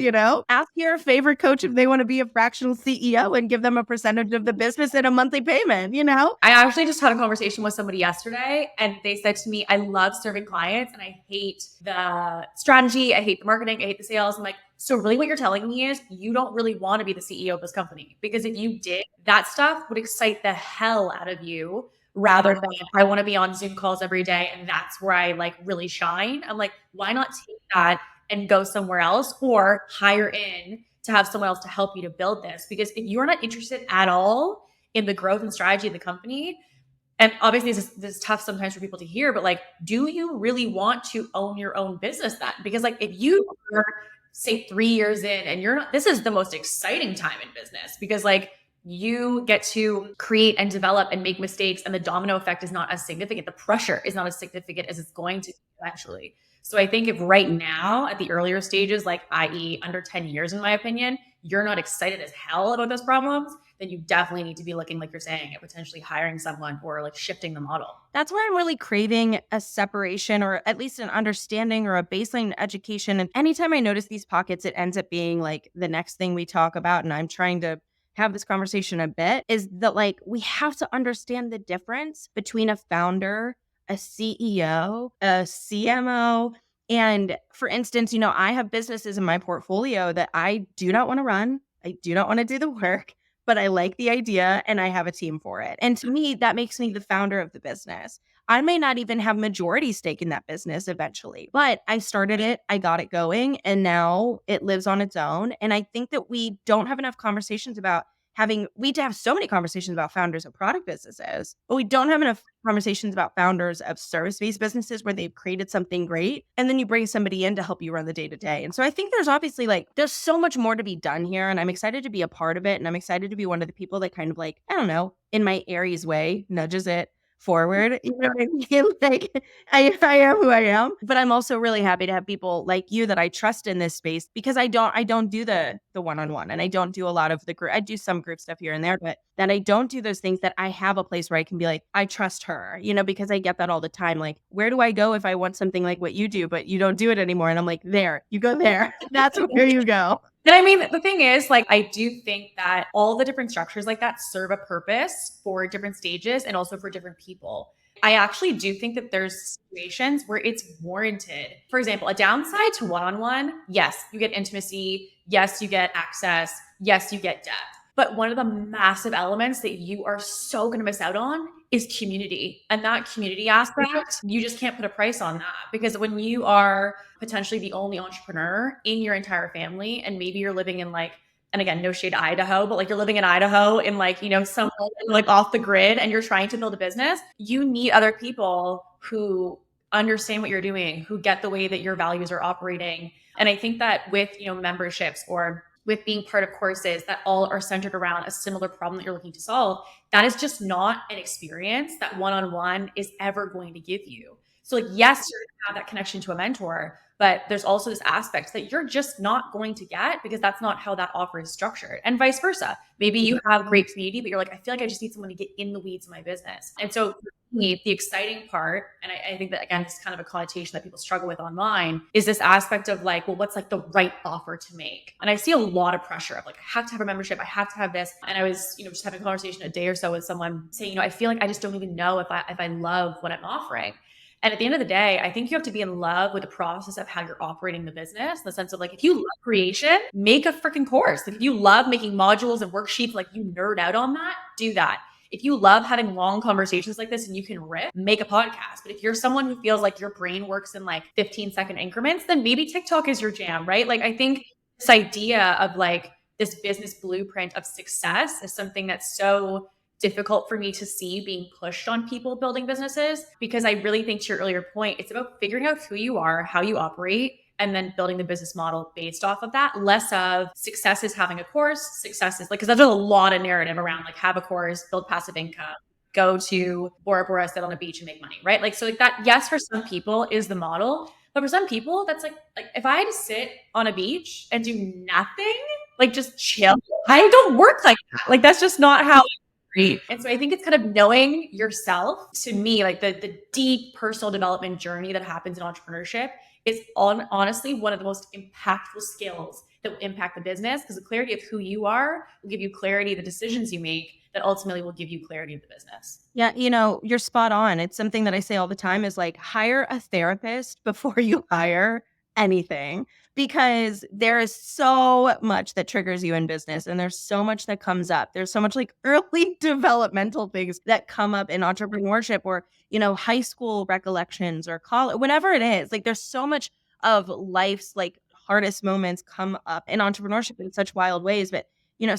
Ask your favorite coach if they want to be a fractional CEO and give them a percentage of the business in a monthly payment. I actually just had a conversation with somebody yesterday, and they said to me, I love serving clients and I hate the strategy, I hate the marketing, I hate the sales. I'm like, so really what you're telling me is you don't really want to be the CEO of this company, because if you did, that stuff would excite the hell out of you, rather than I want to be on Zoom calls every day and that's where I like really shine. I'm like, why not take that and go somewhere else, or hire in to have someone else to help you to build this? Because if you're not interested at all in the growth and strategy of the company, and obviously this is tough sometimes for people to hear, but like, do you really want to own your own business then? Because like if you are say 3 years in and you're not, this is the most exciting time in business, because like you get to create and develop and make mistakes, and the domino effect is not as significant. The pressure is not as significant as it's going to be eventually. So I think if right now at the earlier stages, like i.e. under 10 years, in my opinion, you're not excited as hell about those problems, then you definitely need to be looking, like you're saying, at potentially hiring someone or like shifting the model. That's where I'm really craving a separation, or at least an understanding or a baseline education. And anytime I notice these pockets, it ends up being like the next thing we talk about. And I'm trying to have this conversation a bit, is that like we have to understand the difference between a founder, a CEO, a CMO. And for instance, I have businesses in my portfolio that I do not want to run. I do not want to do the work, but I like the idea and I have a team for it. And to me, that makes me the founder of the business. I may not even have majority stake in that business eventually, but I started it, I got it going, and now it lives on its own. And I think that we don't have enough conversations about we have so many conversations about founders of product businesses, but we don't have enough conversations about founders of service-based businesses where they've created something great and then you bring somebody in to help you run the day-to-day. And so I think there's obviously there's so much more to be done here, and I'm excited to be a part of it, and I'm excited to be one of the people that kind of I don't know, in my Aries way, nudges it forward. You know what I mean? Like I am who I am, but I'm also really happy to have people like you that I trust in this space, because I don't do the one-on-one, and I don't do a lot of the group. I do some group stuff here and there, but then I don't do those things that I have a place where I can be like, I trust her, because I get that all the time. Like, where do I go if I want something like what you do, but you don't do it anymore? And I'm like, there, you go there. That's where you go. And I mean, the thing is, I do think that all the different structures like that serve a purpose for different stages and also for different people. I actually do think that there's situations where it's warranted. For example, a downside to one-on-one, yes, you get intimacy. Yes, you get access. Yes, you get depth. But one of the massive elements that you are so going to miss out on is community. And that community aspect, you just can't put a price on that, because when you are potentially the only entrepreneur in your entire family, and maybe you're living in and again, no shade to Idaho, but you're living in Idaho in some off the grid, and you're trying to build a business, you need other people who understand what you're doing, who get the way that your values are operating. And I think that with, memberships or with being part of courses that all are centered around a similar problem that you're looking to solve, that is just not an experience that one-on-one is ever going to give you. So yes, you're going to have that connection to a mentor, but there's also this aspect that you're just not going to get, because that's not how that offer is structured, and vice versa. Maybe you have great community, but you're like, I feel like I just need someone to get in the weeds of my business. And so for me, the exciting part, and I think that again, it's kind of a connotation that people struggle with online, is this aspect of well, what's the right offer to make? And I see a lot of pressure of I have to have a membership, I have to have this. And I was, just having a conversation a day or so with someone saying, I feel like I just don't even know if I love what I'm offering. And at the end of the day, I think you have to be in love with the process of how you're operating the business, in the sense of if you love creation, make a freaking course. If you love making modules and worksheets, you nerd out on that, do that. If you love having long conversations like this and you can rip, make a podcast. But if you're someone who feels like your brain works in 15-second increments, then maybe TikTok is your jam, right? I think this idea of this business blueprint of success is something that's so difficult for me to see being pushed on people building businesses, because I really think, to your earlier point, it's about figuring out who you are, how you operate, and then building the business model based off of that. Less of success is having a course, success is because there's a lot of narrative around have a course, build passive income, go to Bora Bora, sit on a beach and make money, right? So that, yes, for some people is the model, but for some people that's if I had to sit on a beach and do nothing, just chill, I don't work like that. That's just not how. And so I think it's kind of knowing yourself. To me, the deep personal development journey that happens in entrepreneurship is honestly one of the most impactful skills that will impact the business, because the clarity of who you are will give you clarity of the decisions you make that ultimately will give you clarity of the business. Yeah, you're spot on. It's something that I say all the time is hire a therapist before you hire anything, because there is so much that triggers you in business, and there's so much that comes up. There's so much early developmental things that come up in entrepreneurship, or high school recollections, or college, whatever it is. There's so much of life's hardest moments come up in entrepreneurship in such wild ways. But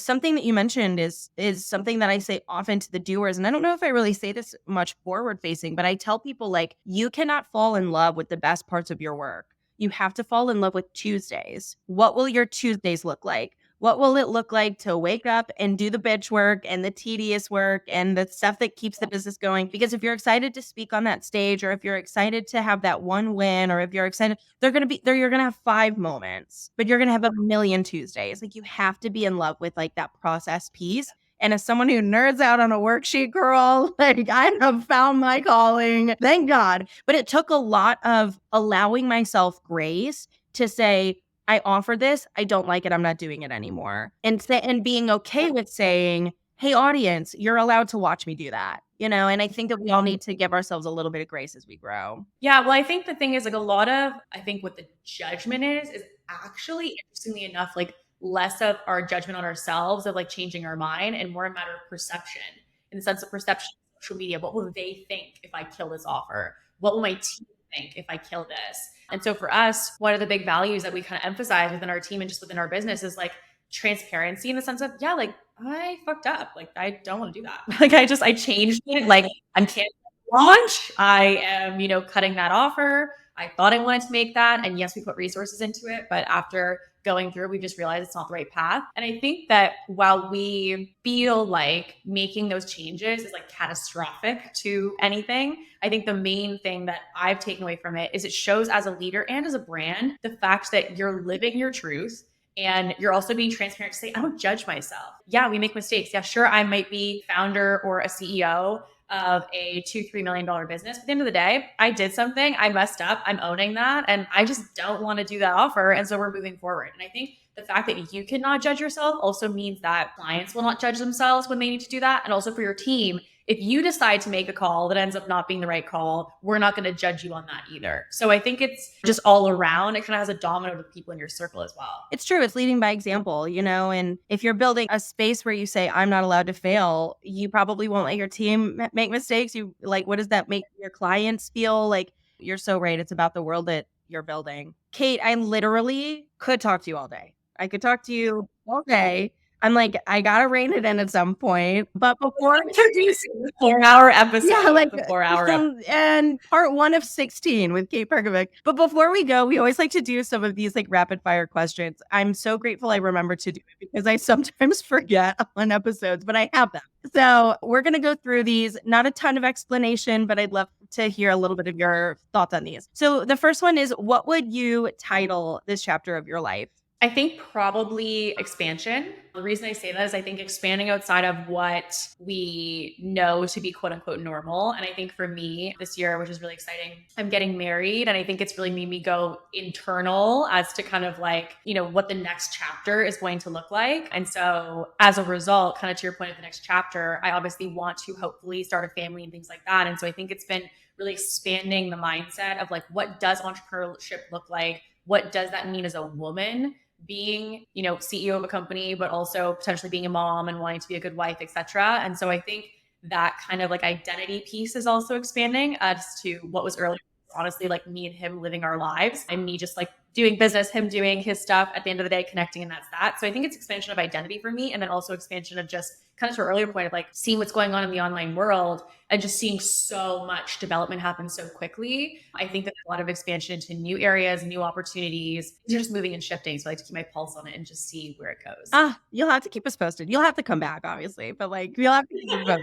something that you mentioned is something that I say often to the doers. And I don't know if I really say this much forward facing, but I tell people you cannot fall in love with the best parts of your work. You have to fall in love with Tuesdays. What will your Tuesdays look like? What will it look like to wake up and do the bitch work and the tedious work and the stuff that keeps the business going? Because if you're excited to speak on that stage, or if you're excited to have that one win, or if you're excited, they're going to be there. You're going to have 5 moments, but you're going to have a million Tuesdays. Like, you have to be in love with like that process piece. And as someone who nerds out on a worksheet, girl, like, I have found my calling, thank God. But it took a lot of allowing myself grace to say, I offer this, I don't like it, I'm not doing it anymore. And being okay with saying, hey, audience, you're allowed to watch me do that. And I think that we all need to give ourselves a little bit of grace as we grow. Yeah, well, I think the thing is, like, a lot of, I think what the judgment is actually, interestingly enough, like, less of our judgment on ourselves of like changing our mind, and more a matter of perception, in the sense of perception of social media. What will they think if I kill this offer? What will my team think if I kill this? And so for us, one of the big values that we kind of emphasize within our team and just within our business is like transparency, in the sense of, yeah, like, I fucked up. Like, I don't want to do that. Like, I changed it. Like, I'm canceling launch. I am, cutting that offer. I thought I wanted to make that. And yes, we put resources into it. But after going through, we just realized it's not the right path. And I think that while we feel like making those changes is like catastrophic to anything, I think the main thing that I've taken away from it is it shows, as a leader and as a brand, the fact that you're living your truth. And you're also being transparent to say, I don't judge myself. Yeah, we make mistakes. Yeah, sure, I might be founder or a CEO of a $2-3 million business. But at the end of the day, I did something, I messed up, I'm owning that, and I just don't want to do that offer. And so we're moving forward. And I think the fact that you cannot judge yourself also means that clients will not judge themselves when they need to do that. And also for your team, if you decide to make a call that ends up not being the right call, we're not going to judge you on that either. So I think it's just all around. It kind of has a domino of people in your circle as well. It's true. It's leading by example, and if you're building a space where you say, I'm not allowed to fail, you probably won't let your team make mistakes. What does that make your clients feel? Like, you're so right. It's about the world that you're building. Kate, I literally could talk to you all day. I could talk to you all day. I'm like, I gotta rein it in at some point. But before introducing the 4-hour episode, yeah, like the 4-hour and part 1 of 16 with Kate Perkovic. But before we go, we always like to do some of these like rapid fire questions. I'm so grateful I remember to do it, because I sometimes forget on episodes, but I have them. So we're gonna go through these. Not a ton of explanation, but I'd love to hear a little bit of your thoughts on these. So the first one is, what would you title this chapter of your life? I think probably expansion. The reason I say that is I think expanding outside of what we know to be quote unquote normal. And I think for me this year, which is really exciting, I'm getting married. And I think it's really made me go internal as to kind of like, what the next chapter is going to look like. And so as a result, kind of to your point of the next chapter, I obviously want to hopefully start a family and things like that. And so I think it's been really expanding the mindset of like, what does entrepreneurship look like? What does that mean as a woman? Being, CEO of a company, but also potentially being a mom and wanting to be a good wife, etc. And so I think that kind of like identity piece is also expanding as to what was earlier, honestly, like me and him living our lives, and me just like doing business, him doing his stuff, at the end of the day, connecting, and that's that. So I think it's expansion of identity for me. And then also expansion of just kind of to our earlier point of like seeing what's going on in the online world and just seeing so much development happen so quickly. I think that a lot of expansion into new areas, new opportunities. You're just moving and shifting. So I like to keep my pulse on it and just see where it goes. You'll have to keep us posted. You'll have to come back, obviously, but like, you'll have to keep us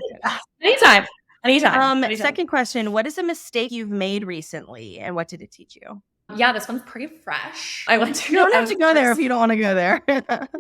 posted. Anytime. Second question, what is a mistake you've made recently, and what did it teach you? Yeah, this one's pretty fresh. I went to. You don't have to go there if you don't want to go there.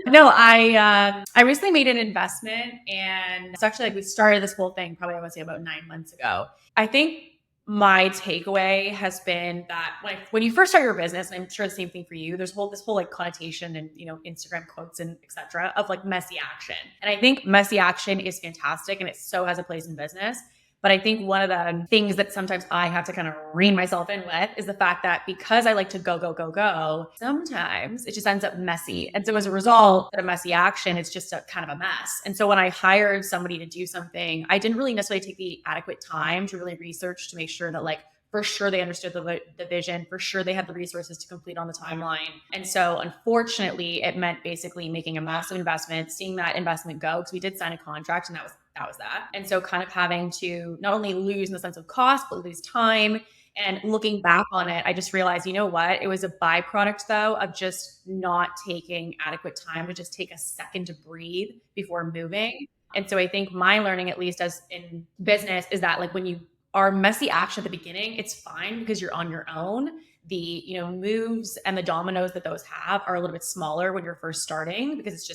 No, I recently made an investment, and it's actually like we started this whole thing probably I would say about 9 months ago. I think my takeaway has been that when you first start your business, and I'm sure the same thing for you, there's this whole like connotation and Instagram quotes and etc. of like messy action, and I think messy action is fantastic, and it so has a place in business. But I think one of the things that sometimes I have to kind of rein myself in with is the fact that because I like to go, sometimes it just ends up messy. And so as a result of a messy action, it's just a kind of a mess. And so when I hired somebody to do something, I didn't really necessarily take the adequate time to really research to make sure that like, for sure they understood the vision, for sure they had the resources to complete on the timeline. And so unfortunately, it meant basically making a massive investment, seeing that investment go, because we did sign a contract, and that was that. And so kind of having to not only lose in the sense of cost, but lose time And looking back on it, I just realized, you know what? It was a byproduct though of just not taking adequate time to just take a second to breathe before moving. And so I think my learning, at least as in business, is that like when you are messy action at the beginning, it's fine because you're on your own. The moves and the dominoes that those have are a little bit smaller when you're first starting because it's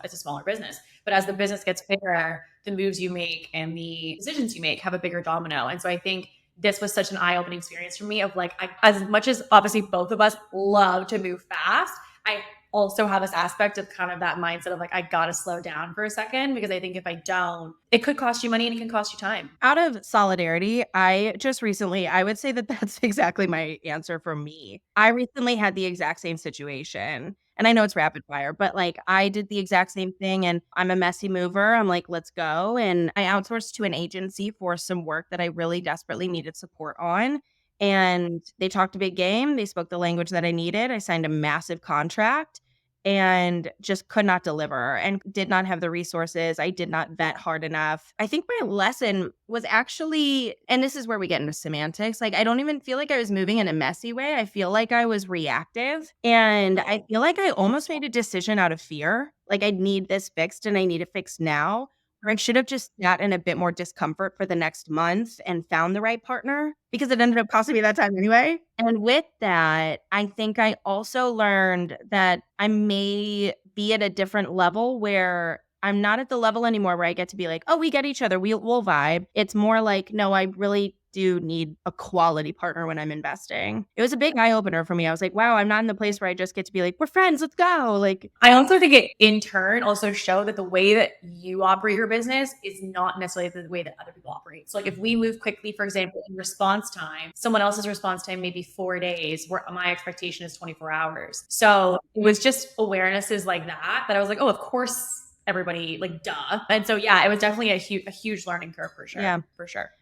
a smaller business. But as the business gets bigger, the moves you make and the decisions you make have a bigger domino. And so I think this was such an eye-opening experience for me of like, as much as obviously both of us love to move fast, I also have this aspect of kind of that mindset of like, I gotta slow down for a second, because I think if I don't, it could cost you money and it can cost you time. Out of solidarity, I would say that that's exactly my answer for me. I recently had the exact same situation. And I know it's rapid fire, but like I did the exact same thing and I'm a messy mover. I'm like, let's go. And I outsourced to an agency for some work that I really desperately needed support on. And they talked a big game. They spoke the language that I needed. I signed a massive contract and just could not deliver and did not have the resources. I did not vet hard enough. I think my lesson was actually, and this is where we get into semantics, like I don't even feel like I was moving in a messy way. I feel like I was reactive. And I feel like I almost made a decision out of fear. Like I need this fixed and I need it fixed now. Or I should have just sat in a bit more discomfort for the next month and found the right partner, because it ended up costing me that time anyway. And with that, I think I also learned that I may be at a different level where I'm not at the level anymore where I get to be like, oh, we get each other, we'll vibe. It's more like, no, I really do need a quality partner when I'm investing. It was a big eye opener for me. I was like, wow, I'm not in the place where I just get to be like, we're friends, let's go. Like, I also think it in turn also show that the way that you operate your business is not necessarily the way that other people operate. So like if we move quickly, for example, in response time, someone else's response time may be 4 days, where my expectation is 24 hours. So it was just awarenesses like that I was like, oh, of course everybody, like, duh. And so yeah, it was definitely a huge learning curve for sure. Yeah, for sure.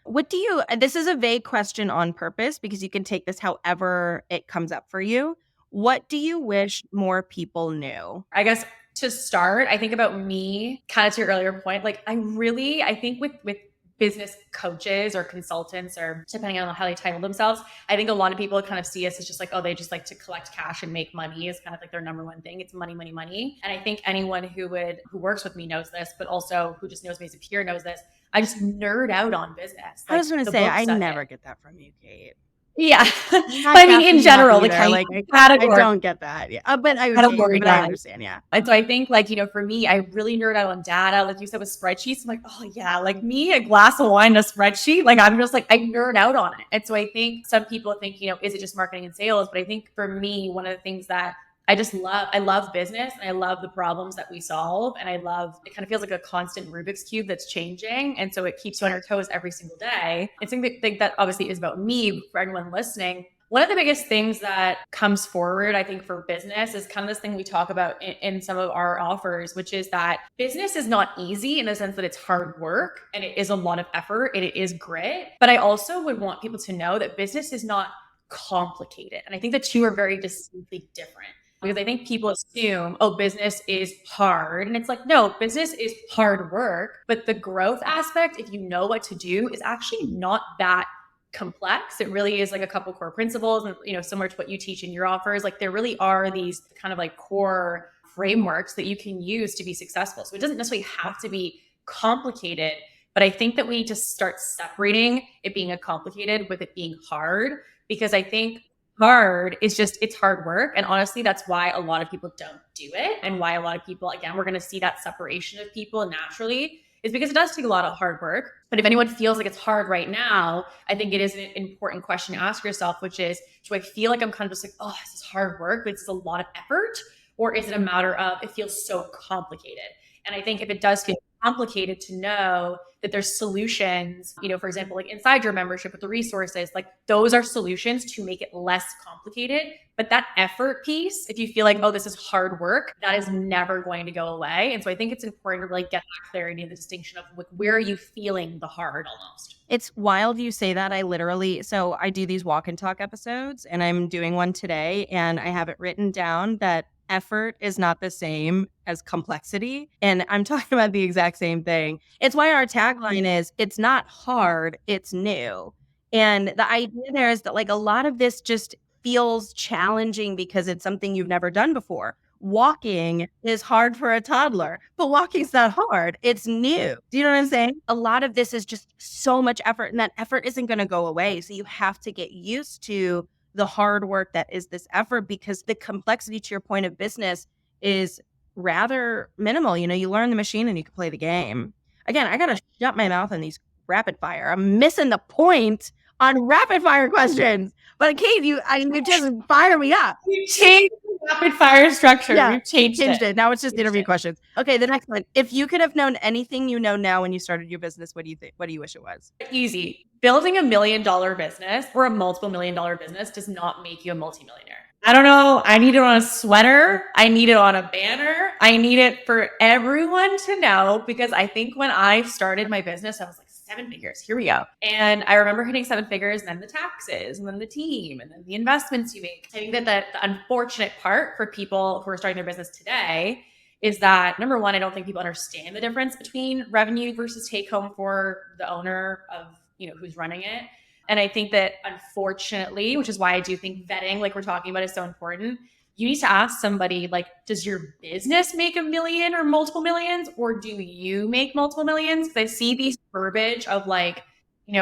This is a vague question on purpose because you can take this however it comes up for you. What do you wish more people knew? I guess to start, I think about me, kind of to your earlier point, like I think with business coaches or consultants, or depending on how they title themselves, I think a lot of people kind of see us as just like, oh, they just like to collect cash and make money is kind of like their number one thing. It's money, money, money. And I think anyone who works with me knows this, but also who just knows me as a peer knows this. I just nerd out on business. I was going to say, I never get that from you, Kate. Yeah. But I mean, in general, like I don't get that. Yeah. But I understand. Yeah. And so I think like, for me, I really nerd out on data. Like you said with spreadsheets, I'm like, oh yeah, like me, a glass of wine, a spreadsheet. Like I'm just like, I nerd out on it. And so I think some people think, is it just marketing and sales? But I think for me, one of the things that I love business and I love the problems that we solve. And it kind of feels like a constant Rubik's Cube that's changing. And so it keeps you on your toes every single day. And something that obviously is about me for anyone listening. One of the biggest things that comes forward, I think, for business is kind of this thing we talk about in some of our offers, which is that business is not easy in the sense that it's hard work and it is a lot of effort and it is grit. But I also would want people to know that business is not complicated. And I think the two are very distinctly different. Because I think people assume, oh, business is hard. And it's like, no, business is hard work. But the growth aspect, if you know what to do, is actually not that complex. It really is like a couple core principles and, similar to what you teach in your offers. Like there really are these kind of like core frameworks that you can use to be successful. So it doesn't necessarily have to be complicated. But I think that we need to start separating it being complicated with it being hard. Because I think hard is just, it's hard work. And honestly, that's why a lot of people don't do it. And why a lot of people, again, we're going to see that separation of people naturally, is because it does take a lot of hard work. But if anyone feels like it's hard right now, I think it is an important question to ask yourself, which is, do I feel like I'm kind of just like, oh, this is hard work, but it's a lot of effort? Or is it a matter of, it feels so complicated? And I think if it does feel complicated, to know that there's solutions, for example, like inside your membership with the resources, like those are solutions to make it less complicated. But that effort piece, if you feel like, oh, this is hard work, that is never going to go away. And so I think it's important to really get that clarity and the distinction of like, where are you feeling the hard almost? It's wild you say that. So I do these walk and talk episodes and I'm doing one today and I have it written down that effort is not the same as complexity. And I'm talking about the exact same thing. It's why our tagline is, it's not hard, it's new. And the idea there is that like a lot of this just feels challenging because it's something you've never done before. Walking is hard for a toddler, but walking's not hard. It's new. Do you know what I'm saying? A lot of this is just so much effort, and that effort isn't going to go away. So you have to get used to the hard work that is this effort, because the complexity, to your point, of business is rather minimal. You know, you learn the machine and you can play the game. Again, I got to shut my mouth on these rapid fire. I'm missing the point on rapid fire questions. But Kate, you just fire me up. We've changed the rapid fire structure. Yeah, We've changed it. Now it's just interview questions. Okay, the next one. If you could have known anything you know now when you started your business, what do you think? What do you wish it was? Easy. Building $1 million business or a multiple $1 million business does not make you a multimillionaire. I don't know. I need it on a sweater. I need it on a banner. I need it for everyone to know, because I think when I started my business, I was like, 7 figures. Here we go. And I remember hitting 7 figures, and then the taxes, and then the team, and then the investments you make. I think that the unfortunate part for people who are starting their business today is that, number one, I don't think people understand the difference between revenue versus take home for the owner of, who's running it. And I think that, unfortunately, which is why I do think vetting, like we're talking about, is so important. You need to ask somebody, like, does your business make $1 million or multiple millions, or do you make multiple millions? Because I see these verbiage of like,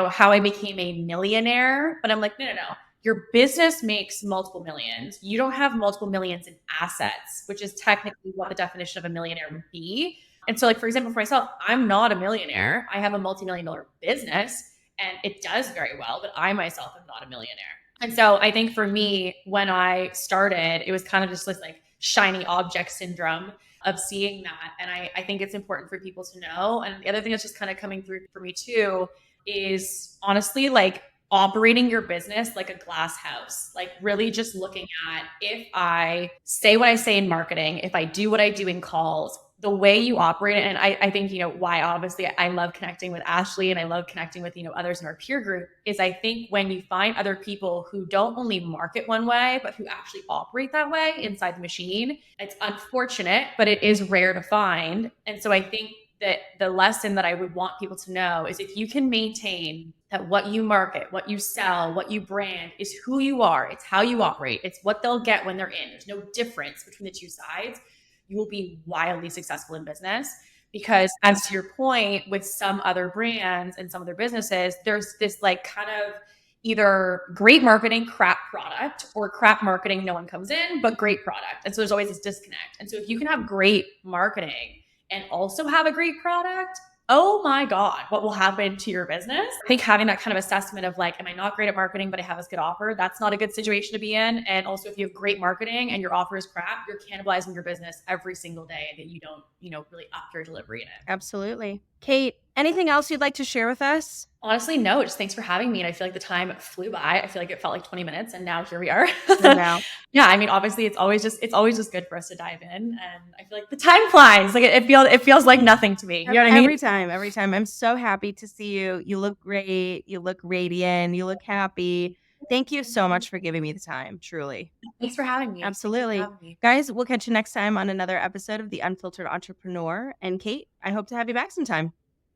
how I became a millionaire, but I'm like, no. Your business makes multiple millions. You don't have multiple millions in assets, which is technically what the definition of a millionaire would be. And so, like, for example, for myself, I'm not a millionaire. I have a multi-million-dollar business, and it does very well, but I myself am not a millionaire. And so I think for me, when I started, it was kind of just this like shiny object syndrome of seeing that. And I think it's important for people to know. And the other thing that's just kind of coming through for me too is, honestly, like, operating your business like a glass house, like really just looking at, if I say what I say in marketing, if I do what I do in calls, the way you operate it. And I think, why obviously I love connecting with Ashley and I love connecting with, others in our peer group, is I think when you find other people who don't only market one way, but who actually operate that way inside the machine, it's unfortunate, but it is rare to find. And so I think that the lesson that I would want people to know is, if you can maintain that what you market, what you sell, what you brand is who you are, it's how you operate, it's what they'll get when they're in, there's no difference between the two sides, you will be wildly successful in business. Because, as to your point, with some other brands and some other businesses, there's this like kind of either great marketing, crap product, or crap marketing, no one comes in, but great product. And so there's always this disconnect. And so if you can have great marketing and also have a great product, oh my God, what will happen to your business? I think having that kind of assessment of like, am I not great at marketing, but I have this good offer? That's not a good situation to be in. And also, if you have great marketing and your offer is crap, you're cannibalizing your business every single day that you don't, really up your delivery in it. Absolutely. Kate, anything else you'd like to share with us? Honestly, no, just thanks for having me. And I feel like the time flew by. I feel like it felt like 20 minutes, and now here we are. Wow. Yeah. I mean, obviously it's always just good for us to dive in. And I feel like the time flies. Like it feels like nothing to me. You know what I mean? Every time. I'm so happy to see you. You look great. You look radiant. You look happy. Thank you so much for giving me the time. Truly. Thanks for having me. Absolutely. Guys, we'll catch you next time on another episode of The Unfiltered Entrepreneur. And Kate, I hope to have you back sometime.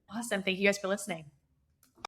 Awesome. Thank you guys for listening.